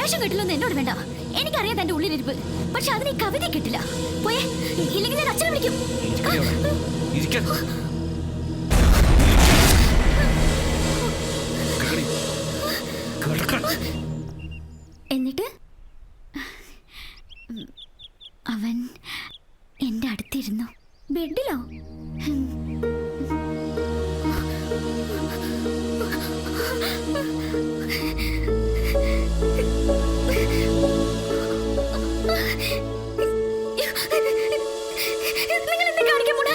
വേഷം കെട്ടില്ലെന്ന് എന്നോട് വേണ്ട. എനിക്കറിയാം തന്റെ ഉള്ളിലിരിപ്പ്. പക്ഷെ അതിന് ഈ കവിത കിട്ടില്ല. പോയേ, ഇല്ലെങ്കിൽ ഞാൻ അച്ഛനെ വിളിക്കും. എന്നിട്ട് അവൻ എന്റെ അടുത്തിരുന്നു. ബെഡിലോ? നിങ്ങൾ എന്താ കാണിക്കാൻ പോണ?